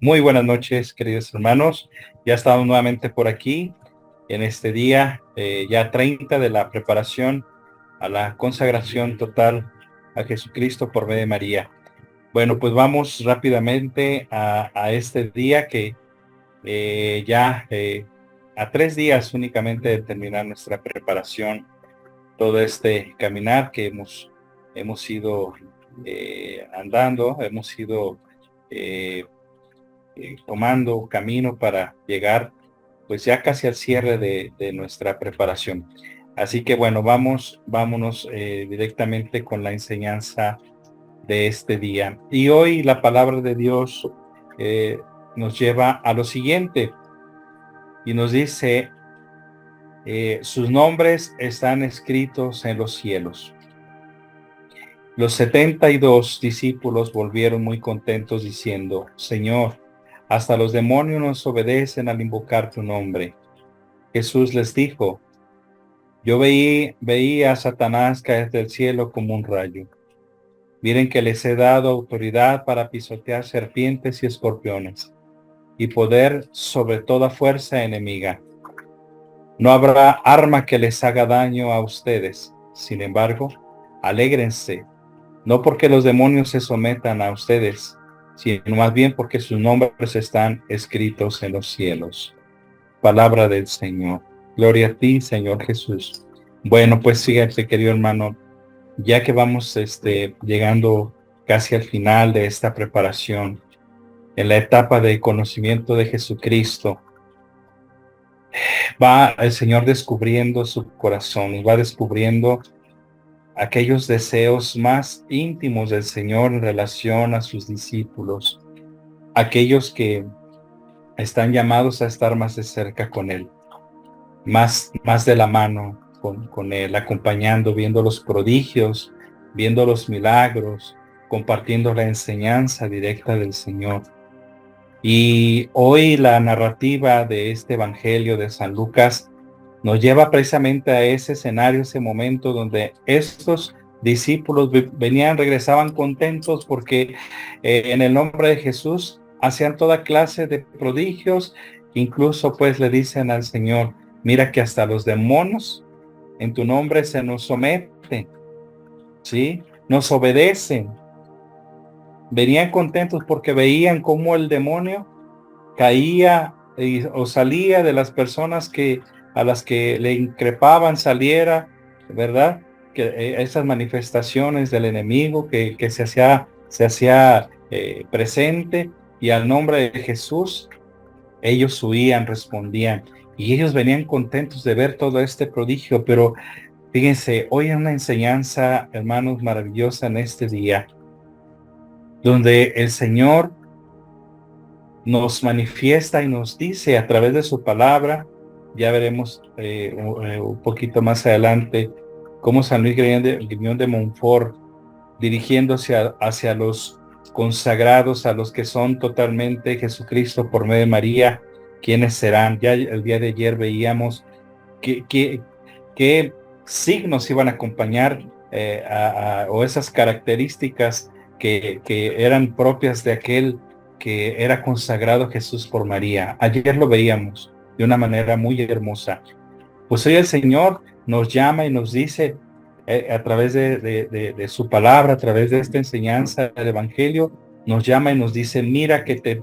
Muy buenas noches, queridos hermanos. Ya estamos nuevamente por aquí en este día, ya 30 de la preparación a la consagración total a Jesucristo por medio de María. Bueno, pues vamos rápidamente a este día que a 3 días únicamente de terminar nuestra preparación, todo este caminar que hemos ido andando, hemos ido eh, tomando camino para llegar pues ya casi al cierre de nuestra preparación. Así que bueno, vámonos directamente con la enseñanza de este día. Y hoy la palabra de Dios eh, nos lleva a lo siguiente y nos dice, sus nombres están escritos en los cielos. Los 72 discípulos volvieron muy contentos diciendo, Señor, hasta los demonios nos obedecen al invocar tu nombre. Jesús les dijo, yo veía a Satanás caer del cielo como un rayo. Miren que les he dado autoridad para pisotear serpientes y escorpiones y poder sobre toda fuerza enemiga. No habrá arma que les haga daño a ustedes. Sin embargo, alégrense, no porque los demonios se sometan a ustedes, sino más bien porque sus nombres están escritos en los cielos. Palabra del Señor. Gloria a ti, Señor Jesús. Bueno, pues fíjate, querido hermano, ya que vamos llegando casi al final de esta preparación, en la etapa de conocimiento de Jesucristo, va el Señor descubriendo su corazón y va descubriendo aquellos deseos más íntimos del Señor en relación a sus discípulos, aquellos que están llamados a estar más de cerca con Él, más de la mano con Él, acompañando, viendo los prodigios, viendo los milagros, compartiendo la enseñanza directa del Señor. Y hoy la narrativa de este Evangelio de San Lucas nos lleva precisamente a ese escenario, ese momento donde estos discípulos regresaban contentos porque en el nombre de Jesús hacían toda clase de prodigios, incluso pues le dicen al Señor, mira que hasta los demonios en tu nombre se nos someten, ¿sí? Nos obedecen. Venían contentos porque veían cómo el demonio caía o salía de las personas a las que le increpaban, saliera, ¿verdad? Que esas manifestaciones del enemigo que se hacía presente, y al nombre de Jesús ellos huían, respondían, y ellos venían contentos de ver todo este prodigio. Pero fíjense, hoy hay una enseñanza, hermanos, maravillosa en este día, donde el Señor nos manifiesta y nos dice a través de su palabra. Ya veremos un poquito más adelante cómo San Luis Grignion de Montfort, dirigiéndose hacia los consagrados, a los que son totalmente Jesucristo por medio de María, ¿quiénes serán? Ya el día de ayer veíamos qué signos iban a acompañar o esas características que eran propias de aquel que era consagrado Jesús por María. Ayer lo veíamos de una manera muy hermosa. Pues hoy el Señor nos llama y nos dice a través de su palabra, a través de esta enseñanza del Evangelio, nos llama y nos dice, mira que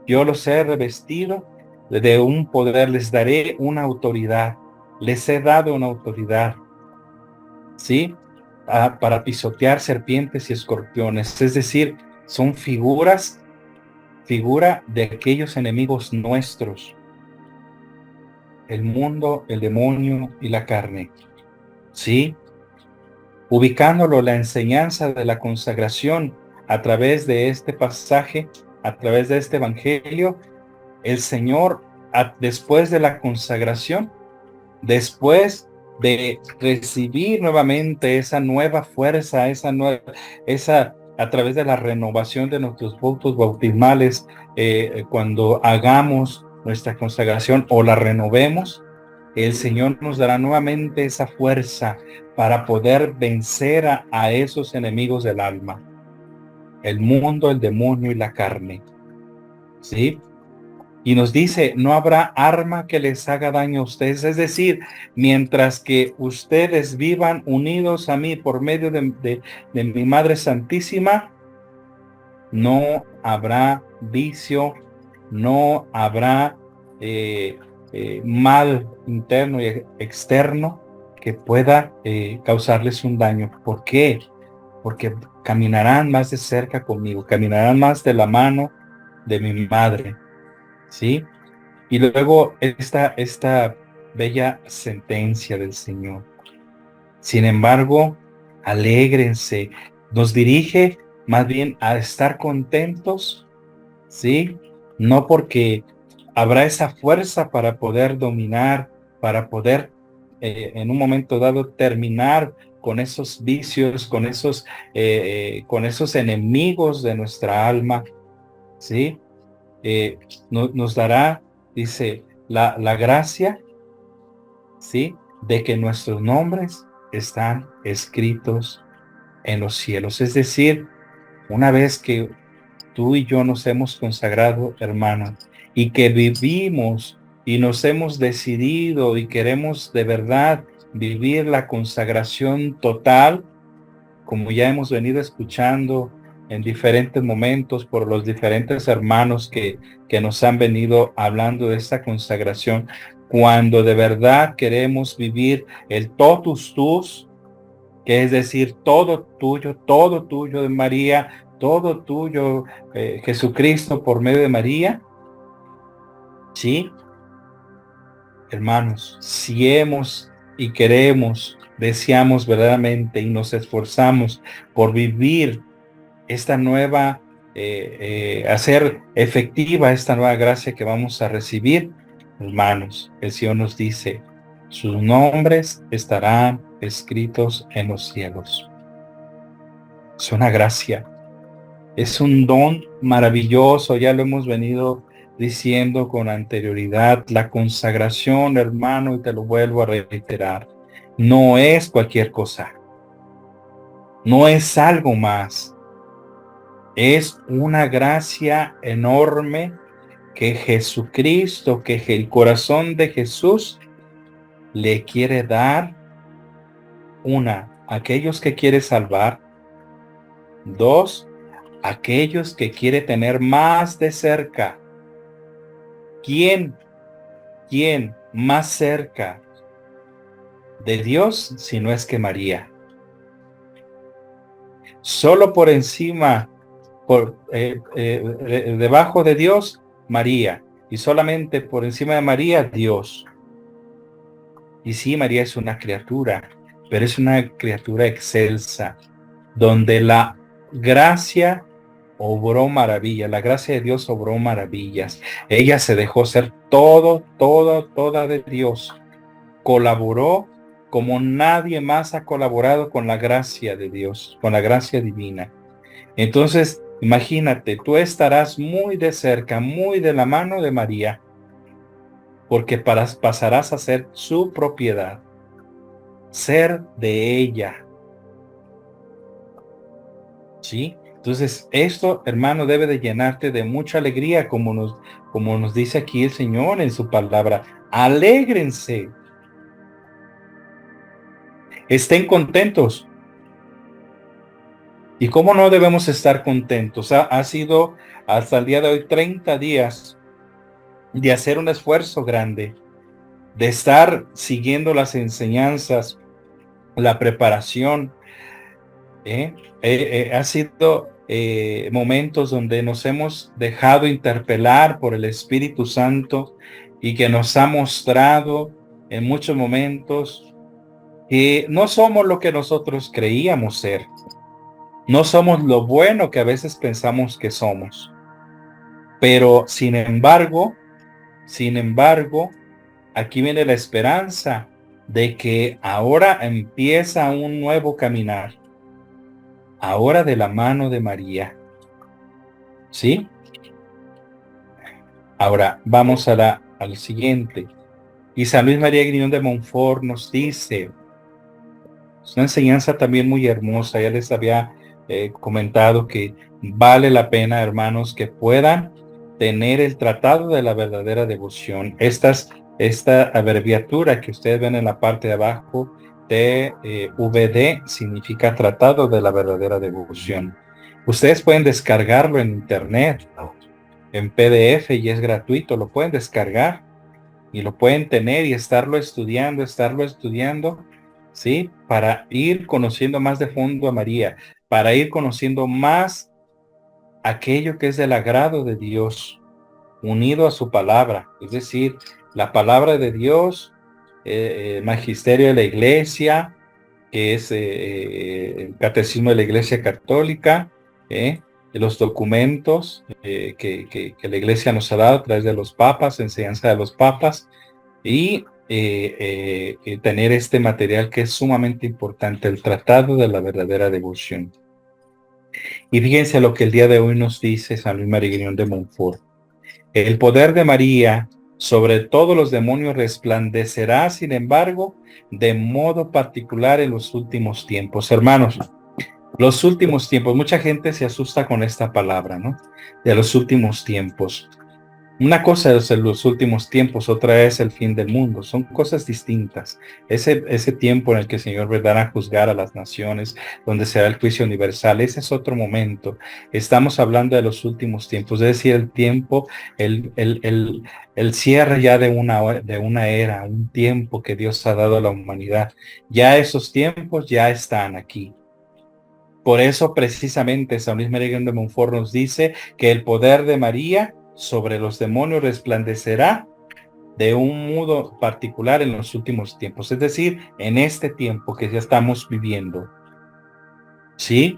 yo los he revestido de un poder, les daré una autoridad, les he dado una autoridad, ¿sí? Para pisotear serpientes y escorpiones. Es decir, son figura de aquellos enemigos nuestros, el mundo, el demonio y la carne, ¿sí? Ubicándolo la enseñanza de la consagración a través de este pasaje, a través de este Evangelio, el Señor, después de la consagración, después de recibir nuevamente esa nueva fuerza, a través de la renovación de nuestros votos bautismales, cuando hagamos nuestra consagración o la renovemos, el Señor nos dará nuevamente esa fuerza para poder vencer a esos enemigos del alma, el mundo, el demonio y la carne. ¿sí? Y nos dice, no habrá arma que les haga daño a ustedes. Es decir, mientras que ustedes vivan unidos a mí por medio de mi Madre Santísima, no habrá vicio, no habrá mal interno y externo que pueda causarles un daño. ¿Por qué? Porque caminarán más de cerca conmigo, caminarán más de la mano de mi madre, ¿sí? Y luego esta bella sentencia del Señor. Sin embargo, alégrense, nos dirige más bien a estar contentos, ¿sí? No porque habrá esa fuerza para poder dominar, para poder en un momento dado terminar con esos vicios, con esos enemigos de nuestra alma, ¿sí? Nos dará, dice, la gracia, ¿sí? De que nuestros nombres están escritos en los cielos. Es decir, una vez que tú y yo nos hemos consagrado, hermano, y que vivimos y nos hemos decidido y queremos de verdad vivir la consagración total, como ya hemos venido escuchando en diferentes momentos por los diferentes hermanos que nos han venido hablando de esta consagración, cuando de verdad queremos vivir el totus tus, que es decir, todo tuyo de María, todo tuyo, Jesucristo por medio de María, ¿sí? Hermanos, si hemos y queremos, deseamos verdaderamente y nos esforzamos por vivir esta nueva, hacer efectiva esta nueva gracia que vamos a recibir, hermanos, el Señor nos dice, sus nombres estarán escritos en los cielos. Es una gracia, es un don maravilloso, ya lo hemos venido diciendo con anterioridad. La consagración, hermano, y te lo vuelvo a reiterar, no es cualquier cosa, no es algo más. Es una gracia enorme que Jesucristo, que el corazón de Jesús le quiere dar, a aquellos que quiere salvar, dos, aquellos que quiere tener más de cerca. ¿Quién más cerca de Dios si no es que María? Solo por encima, debajo de Dios, María, y solamente por encima de María, Dios. Y sí, María es una criatura, pero es una criatura excelsa, donde la gracia obró maravillas, la gracia de Dios obró maravillas. Ella se dejó ser toda de Dios. Colaboró como nadie más ha colaborado con la gracia de Dios, con la gracia divina. Entonces, imagínate, tú estarás muy de cerca, muy de la mano de María, porque pasarás a ser su propiedad, ser de ella. ¿Sí? Entonces, esto, hermano, debe de llenarte de mucha alegría, como nos dice aquí el Señor en su palabra. Alégrense. Estén contentos. ¿Y cómo no debemos estar contentos? Ha sido hasta el día de hoy 30 días de hacer un esfuerzo grande, de estar siguiendo las enseñanzas, la preparación. Ha sido momentos donde nos hemos dejado interpelar por el Espíritu Santo y que nos ha mostrado en muchos momentos que no somos lo que nosotros creíamos ser. No somos lo bueno que a veces pensamos que somos. Pero sin embargo, aquí viene la esperanza de que ahora empieza un nuevo caminar. Ahora de la mano de María. ¿Sí? Ahora vamos al siguiente. Y San Luis María Griñón de Montfort nos dice, es una enseñanza también muy hermosa, ya les había comentado que vale la pena, hermanos, que puedan tener el tratado de la verdadera devoción. Esta abreviatura que ustedes ven en la parte de abajo, TVD, significa Tratado de la Verdadera Devoción. Ustedes pueden descargarlo en internet, en PDF, y es gratuito. Lo pueden descargar y lo pueden tener y estarlo estudiando, ¿sí? Para ir conociendo más de fondo a María, para ir conociendo más aquello que es del agrado de Dios, unido a su palabra, es decir, la palabra de Dios, el magisterio de la Iglesia, que es el catecismo de la Iglesia Católica, los documentos que la Iglesia nos ha dado a través de los papas, enseñanza de los papas, y tener este material que es sumamente importante, el Tratado de la Verdadera Devoción. Y fíjense lo que el día de hoy nos dice San Luis María Griñón de Montfort. El poder de María sobre todos los demonios resplandecerá, sin embargo, de modo particular en los últimos tiempos. Hermanos, los últimos tiempos, mucha gente se asusta con esta palabra, ¿no? De los últimos tiempos. Una cosa es en los últimos tiempos, otra es el fin del mundo. Son cosas distintas. Ese tiempo en el que el Señor vendrá a juzgar a las naciones, donde será el juicio universal, ese es otro momento. Estamos hablando de los últimos tiempos, es decir, el tiempo, el cierre ya de una era, un tiempo que Dios ha dado a la humanidad. Ya esos tiempos ya están aquí. Por eso, precisamente, San Luis María de Montfort nos dice que el poder de María sobre los demonios resplandecerá de un modo particular en los últimos tiempos, es decir, en este tiempo que ya estamos viviendo. ¿Sí?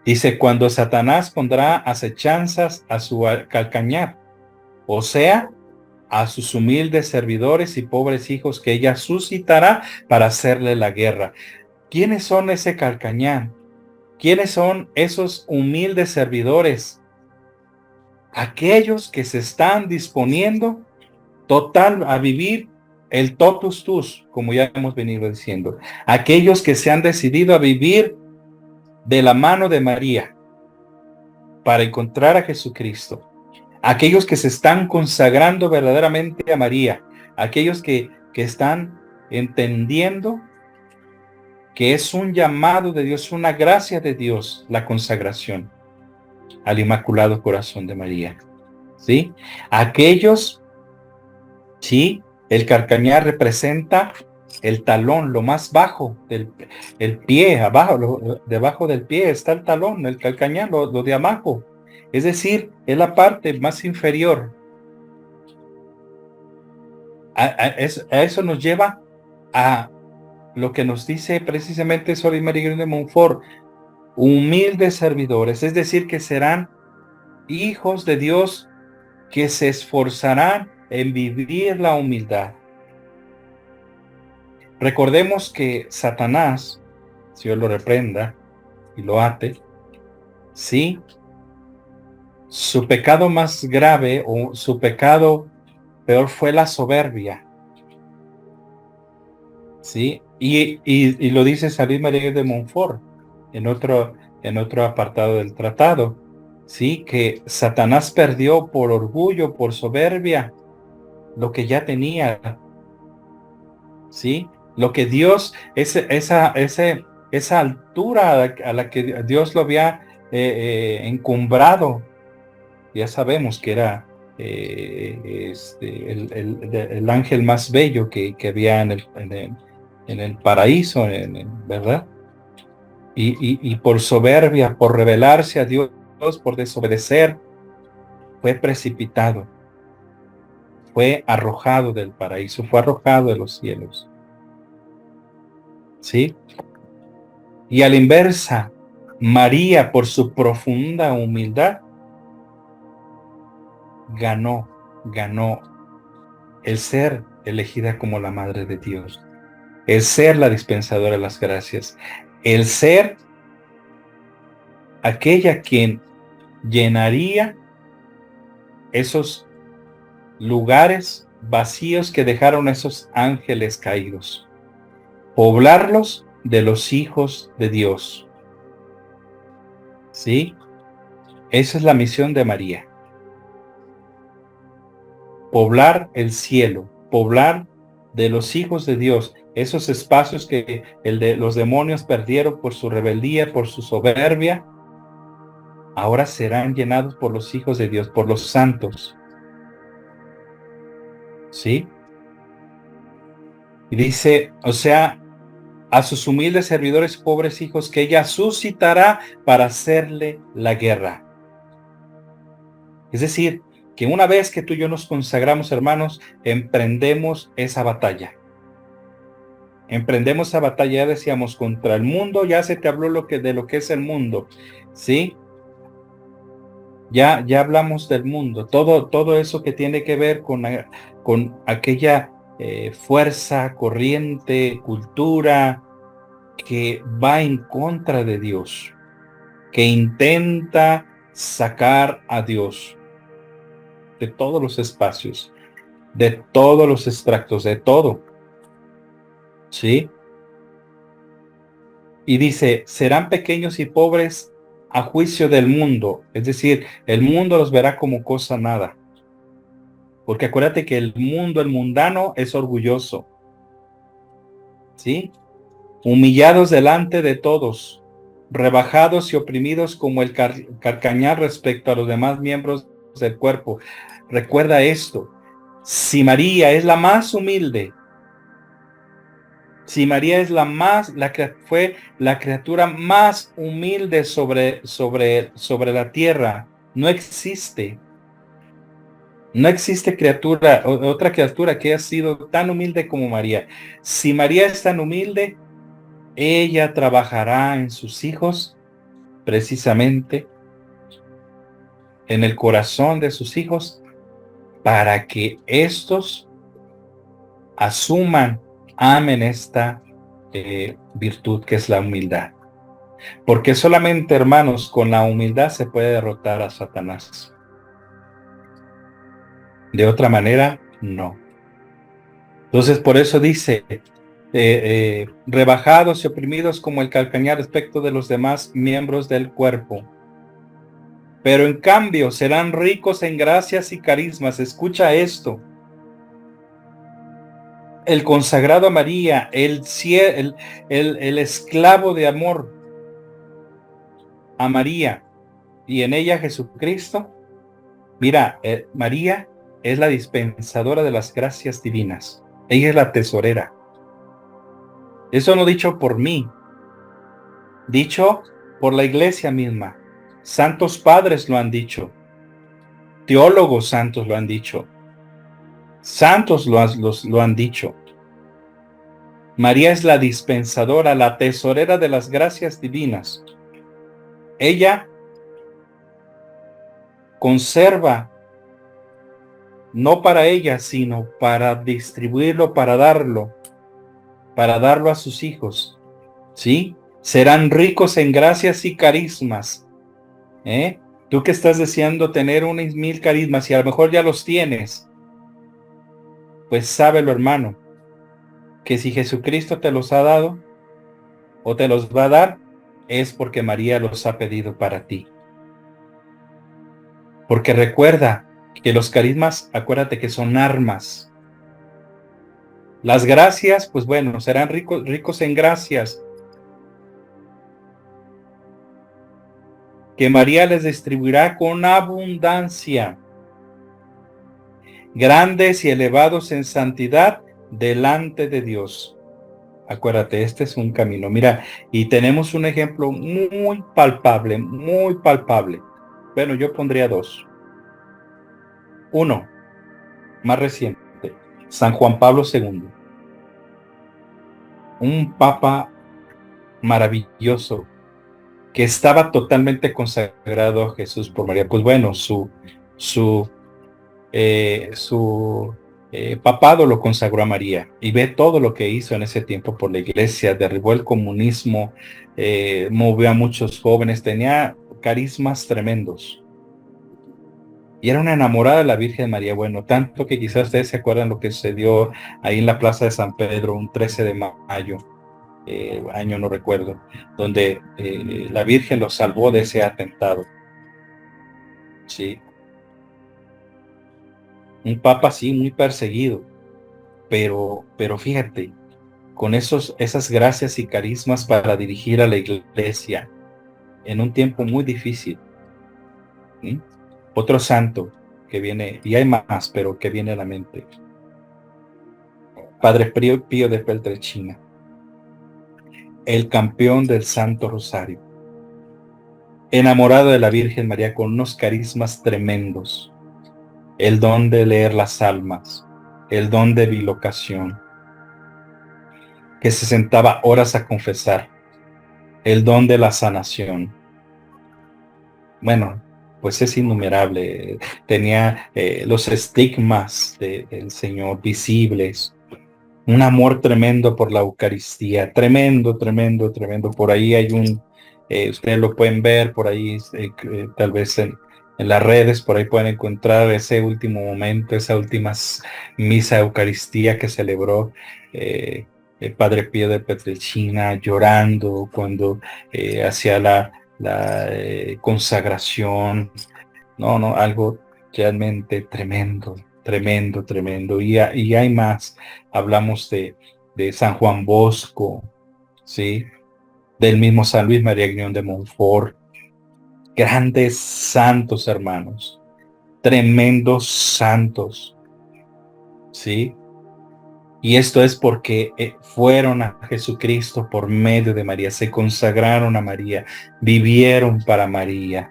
Dice, cuando Satanás pondrá acechanzas a su calcañar, o sea, a sus humildes servidores y pobres hijos que ella suscitará para hacerle la guerra. ¿Quiénes son ese calcañar? ¿Quiénes son esos humildes servidores? Aquellos que se están disponiendo total a vivir el totus tus, como ya hemos venido diciendo. Aquellos que se han decidido a vivir de la mano de María para encontrar a Jesucristo. Aquellos que se están consagrando verdaderamente a María. Aquellos que están entendiendo que es un llamado de Dios, una gracia de Dios, la consagración al Inmaculado Corazón de María. ¿Sí? Aquellos, ¿sí? El calcañar representa el talón, lo más bajo el pie, abajo, debajo del pie está el talón, el calcañar, lo de abajo. Es decir, es la parte más inferior. A eso nos lleva a lo que nos dice precisamente Sor María de Montfort, humildes servidores, es decir, que serán hijos de Dios que se esforzarán en vivir la humildad. Recordemos que Satanás, si Dios lo reprenda y lo ate, sí, su pecado más grave o su pecado peor fue la soberbia, sí, y lo dice San Luis María de Montfort en otro apartado del tratado, sí, que Satanás perdió por orgullo, por soberbia, lo que ya tenía, sí, lo que Dios, esa altura a la que Dios lo había encumbrado. Ya sabemos que era el ángel más bello que había en el paraíso, ¿verdad? Y por soberbia, por rebelarse a Dios, por desobedecer, fue precipitado, fue arrojado del paraíso, fue arrojado de los cielos. ¿Sí? Y a la inversa, María, por su profunda humildad, ganó el ser elegida como la Madre de Dios, el ser la dispensadora de las gracias, el ser aquella quien llenaría esos lugares vacíos que dejaron esos ángeles caídos, poblarlos de los hijos de Dios. ¿Sí? Esa es la misión de María. poblar el cielo, poblar de los hijos de Dios, esos espacios que los demonios perdieron por su rebeldía, por su soberbia, ahora serán llenados por los hijos de Dios, por los santos. ¿Sí? Y dice, o sea, a sus humildes servidores, pobres hijos, que ella suscitará para hacerle la guerra. Es decir, que una vez que tú y yo nos consagramos, hermanos, emprendemos esa batalla. Emprendemos esa batalla, ya decíamos, contra el mundo. Ya se te habló de lo que es el mundo, ¿sí? Ya hablamos del mundo, todo eso que tiene que ver con aquella fuerza, corriente, cultura que va en contra de Dios, que intenta sacar a Dios de todos los espacios, de todos los extractos, de todo, ¿sí? Y dice, serán pequeños y pobres a juicio del mundo, es decir, el mundo los verá como cosa nada. Porque acuérdate que el mundano es orgulloso, ¿sí? Humillados delante de todos, rebajados y oprimidos como el carcañal respecto a los demás miembros del cuerpo. Recuerda esto, si María es la más humilde, si María es fue la criatura más humilde sobre la tierra, no existe otra criatura que haya sido tan humilde como María. Si María es tan humilde, ella trabajará en sus hijos, precisamente en el corazón de sus hijos, para que estos asuman, amen esta virtud que es la humildad. Porque solamente, hermanos, con la humildad se puede derrotar a Satanás. De otra manera, no. Entonces, por eso dice, rebajados y oprimidos como el calcañar respecto de los demás miembros del cuerpo. Pero en cambio serán ricos en gracias y carismas. Escucha esto. El consagrado a María, el esclavo de amor a María y en ella Jesucristo. Mira, María es la dispensadora de las gracias divinas. Ella es la tesorera. Eso no dicho por mí, dicho por la iglesia misma. Santos padres lo han dicho. Teólogos santos lo han dicho. Santos lo han dicho. María es la dispensadora, la tesorera de las gracias divinas. Ella conserva, no para ella, sino para distribuirlo, para darlo a sus hijos. ¿Sí? Serán ricos en gracias y carismas. Tú que estás deseando tener unos 1000 carismas y a lo mejor ya los tienes, pues sábelo, hermano, que si Jesucristo te los ha dado o te los va a dar, es porque María los ha pedido para ti. Porque recuerda que los carismas, acuérdate que son armas. Las gracias, pues bueno, serán ricos en gracias, que María les distribuirá con abundancia, grandes y elevados en santidad delante de Dios. Acuérdate, este es un camino. Mira, y tenemos un ejemplo muy palpable, muy palpable. Bueno, yo pondría 2. Uno, más reciente, San Juan Pablo II. Un papa maravilloso que estaba totalmente consagrado a Jesús por María. Pues bueno, su papado lo consagró a María, y ve todo lo que hizo en ese tiempo por la iglesia. Derribó el comunismo, movió a muchos jóvenes, tenía carismas tremendos y era una enamorada de la Virgen María. Bueno, tanto que quizás ustedes se acuerdan lo que sucedió ahí en la Plaza de San Pedro un 13 de mayo, año no recuerdo, donde la Virgen los salvó de ese atentado. Sí. un papa sí muy perseguido, pero fíjate, con esas gracias y carismas para dirigir a la iglesia en un tiempo muy difícil. ¿Sí? Otro santo que viene, y hay más, pero que viene a la mente, Padre Pío de Peltrechina, el campeón del Santo Rosario, enamorado de la Virgen María con unos carismas tremendos, el don de leer las almas, el don de bilocación, que se sentaba horas a confesar, el don de la sanación. Bueno, pues es innumerable. Tenía los estigmas del Señor visibles, un amor tremendo por la Eucaristía, tremendo, tremendo, tremendo. Por ahí hay ustedes lo pueden ver, por ahí tal vez en las redes, por ahí pueden encontrar ese último momento, esa última misa Eucaristía que celebró el Padre Pío de Petrelcina, llorando cuando hacía la consagración. No, algo realmente tremendo, tremendo, tremendo. Y hay más. Hablamos de San Juan Bosco, ¿sí? Del mismo San Luis María Griñón de Montfort. Grandes santos, hermanos. Tremendos santos, ¿sí? Y esto es porque fueron a Jesucristo por medio de María, se consagraron a María, vivieron para María,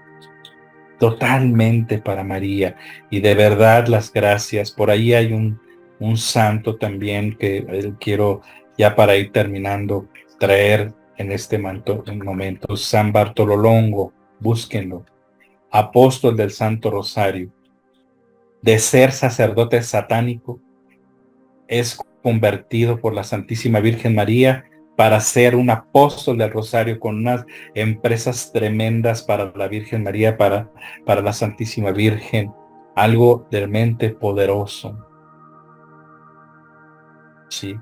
totalmente para María. Y de verdad las gracias. Por ahí hay un santo también que quiero, ya para ir terminando, traer en este momento. San Bartolo Longo, búsquenlo. Apóstol del Santo Rosario. De ser sacerdote satánico, es convertido por la Santísima Virgen María para ser un apóstol del Rosario con unas empresas tremendas para la Virgen María, para la Santísima Virgen, algo realmente poderoso. Sí.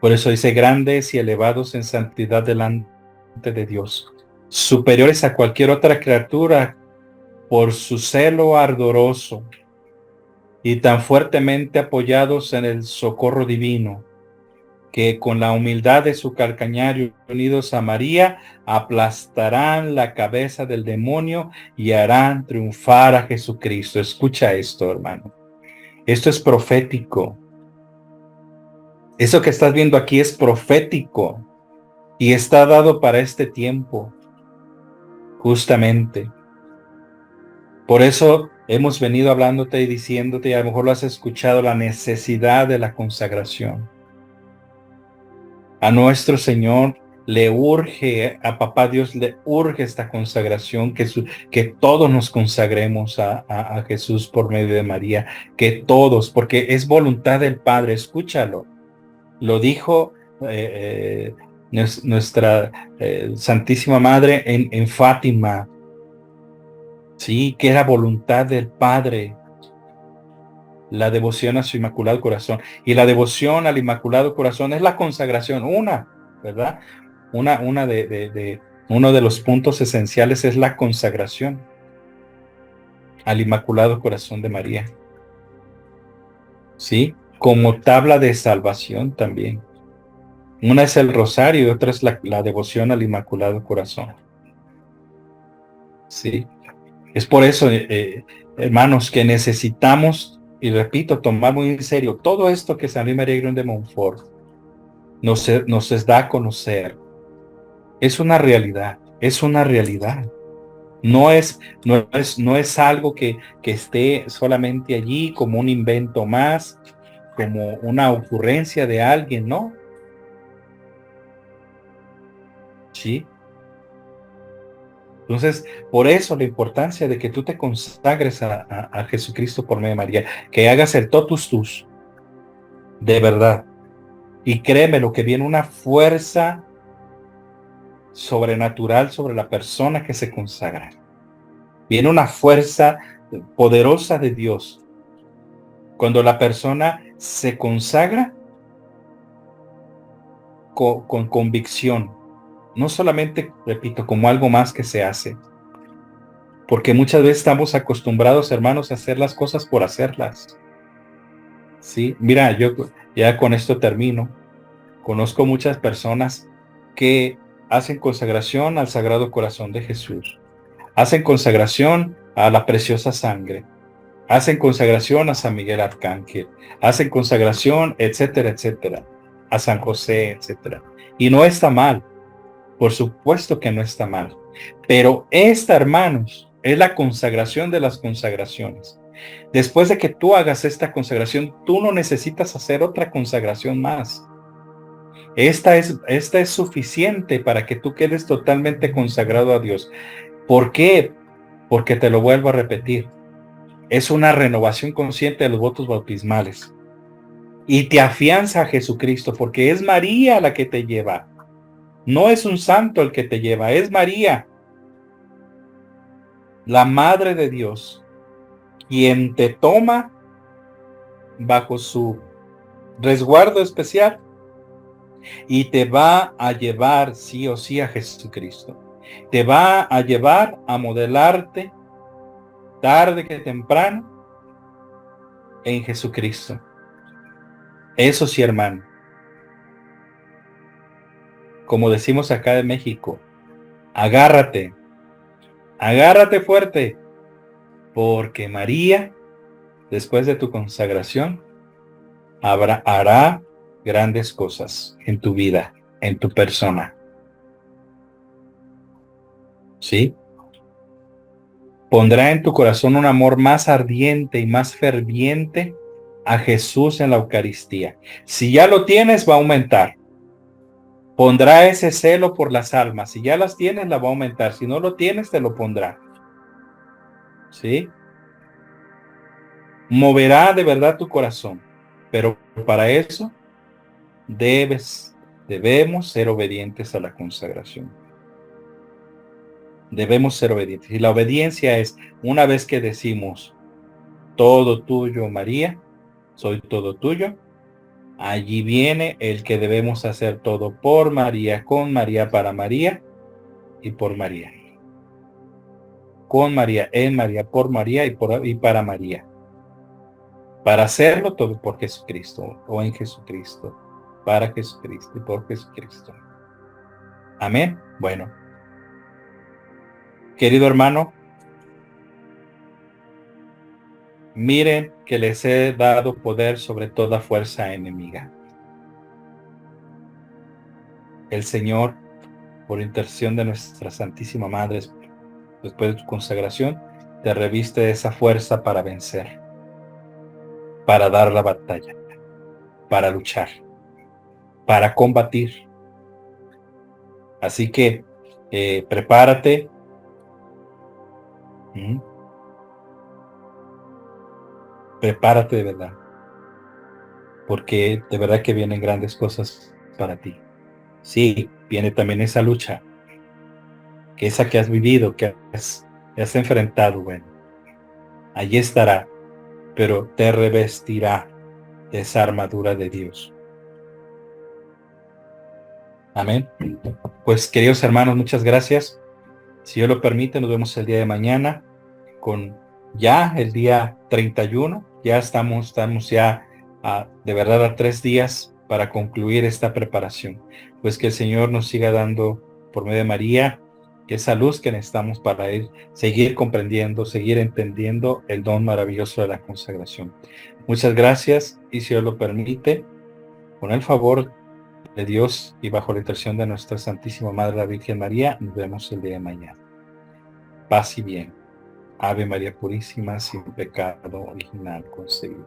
Por eso dice, grandes y elevados en santidad delante de Dios, superiores a cualquier otra criatura por su celo ardoroso y tan fuertemente apoyados en el socorro divino, que con la humildad de su calcañar unidos a María, aplastarán la cabeza del demonio y harán triunfar a Jesucristo. Escucha esto, hermano. Esto es profético. Eso que estás viendo aquí es profético y está dado para este tiempo, justamente. Por eso hemos venido hablándote y diciéndote, y a lo mejor lo has escuchado, la necesidad de la consagración. A nuestro Señor le urge, a Papá Dios le urge esta consagración, que todos nos consagremos a Jesús por medio de María, que todos, porque es voluntad del Padre, escúchalo. Lo dijo nuestra Santísima Madre en Fátima, sí, que era voluntad del Padre. La devoción a su Inmaculado Corazón. Y la devoción al Inmaculado Corazón es la consagración, ¿verdad? Uno de los puntos esenciales es la consagración al Inmaculado Corazón de María. ¿Sí? Como tabla de salvación también. Una es el rosario y otra es la devoción al Inmaculado Corazón. ¿Sí? Es por eso, hermanos, que necesitamos, y repito, tomar muy en serio todo esto que San Luis María Griñón de Montfort nos da a conocer. Es una realidad, es una realidad. No es algo que esté solamente allí como un invento más, como una ocurrencia de alguien, ¿no? Sí. Entonces, por eso la importancia de que tú te consagres a Jesucristo por medio de María, que hagas el totus tus, de verdad. Y créeme, lo que viene una fuerza sobrenatural sobre la persona que se consagra. Viene una fuerza poderosa de Dios. Cuando la persona se consagra con convicción, no solamente, repito, como algo más que se hace, Porque muchas veces estamos acostumbrados, hermanos, a hacer las cosas por hacerlas. Sí, mira, yo ya con esto termino. Conozco muchas personas que hacen consagración al Sagrado Corazón de Jesús, hacen consagración a la preciosa sangre, hacen consagración a San Miguel Arcángel, hacen consagración, etcétera, etcétera, a San José, etcétera. Y no está mal, por supuesto que no está mal. Pero esta, hermanos, es la consagración de las consagraciones. Después de que tú hagas esta consagración, tú no necesitas hacer otra consagración más. Esta es suficiente para que tú quedes totalmente consagrado a Dios. ¿Por qué? Porque te lo vuelvo a repetir. Es una renovación consciente de los votos bautismales. Y te afianza a Jesucristo, porque es María la que te lleva. No es un santo el que te lleva, es María, la Madre de Dios, quien te toma bajo su resguardo especial y te va a llevar sí o sí a Jesucristo. Te va a llevar a modelarte tarde que temprano en Jesucristo. Eso sí, hermano. Como decimos acá de México, agárrate, agárrate fuerte, porque María, después de tu consagración, hará grandes cosas en tu vida, en tu persona. ¿Sí? Pondrá en tu corazón un amor más ardiente y más ferviente a Jesús en la Eucaristía. Si ya lo tienes, va a aumentar. Pondrá ese celo por las almas. Si ya las tienes, la va a aumentar. Si no lo tienes, te lo pondrá. ¿Sí? Moverá de verdad tu corazón. Pero para eso debemos ser obedientes a la consagración. Debemos ser obedientes. Y la obediencia es, una vez que decimos, todo tuyo, María, soy todo tuyo, allí viene el que debemos hacer todo por María, con María, para María y por María. Con María, en María, por María y para María. Para hacerlo todo por Jesucristo o en Jesucristo, para Jesucristo y por Jesucristo. Amén. Bueno, querido hermano, miren que les he dado poder sobre toda fuerza enemiga. El Señor, por intercesión de nuestra Santísima Madre, después de tu consagración, te reviste de esa fuerza para vencer, para dar la batalla, para luchar, para combatir. Así que prepárate. Prepárate de verdad, porque de verdad que vienen grandes cosas para ti. Sí, viene también esa lucha, que esa que has vivido, que has enfrentado, bueno, allí estará, pero te revestirá de esa armadura de Dios. Amén. Pues queridos hermanos, muchas gracias. Si Dios lo permite, nos vemos el día de mañana con ya el día 31. Ya estamos ya de verdad a 3 días para concluir esta preparación. Pues que el Señor nos siga dando por medio de María esa luz que necesitamos para seguir comprendiendo, seguir entendiendo el don maravilloso de la consagración. Muchas gracias y si Dios lo permite, con el favor de Dios y bajo la intercesión de nuestra Santísima Madre la Virgen María, nos vemos el día de mañana. Paz y bien. Ave María Purísima, sin pecado original concebido.